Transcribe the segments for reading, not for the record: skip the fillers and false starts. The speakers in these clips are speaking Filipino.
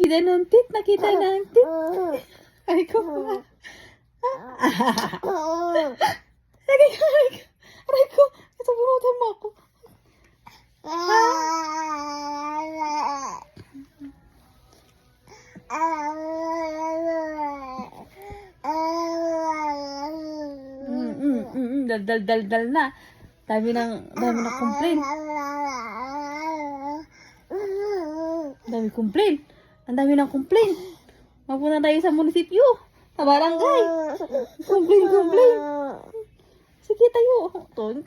Kita ng tit, nakita ng tit. Ay ko. Aray ko, aray ko. Aray ko. Ito, bunutan mo ako. Dal na. Dami ng complain. Dami complain. Ang dami ng complain. Magpunta tayo sa munisipyo. Sa barangay. Complain. Sige tayo. Tong.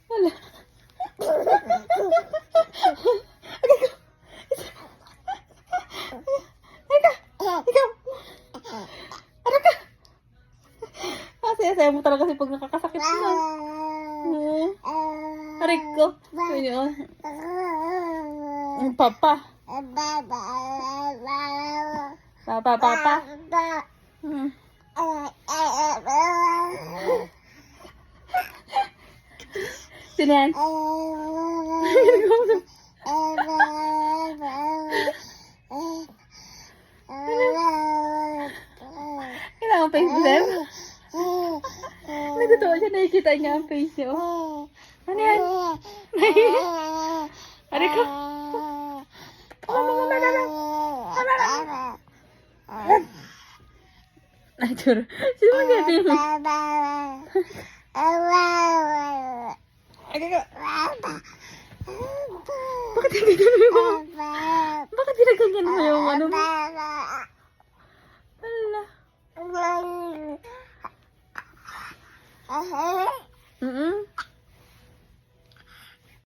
Wala. Ikaw. Ano ka? Saya mo talaga kasi pag nakakasakit na. Aray ko. Papa. Papa. Sino yan? Kailangan pa yung blem? Nagtotoo siya, nakikita niya ang face niya. Ano yan? Aray ko. Ay, turo. Sino mo gati mo? Bakit hindi mo? Bakit ginaganyan mo yung ano mo? Wala.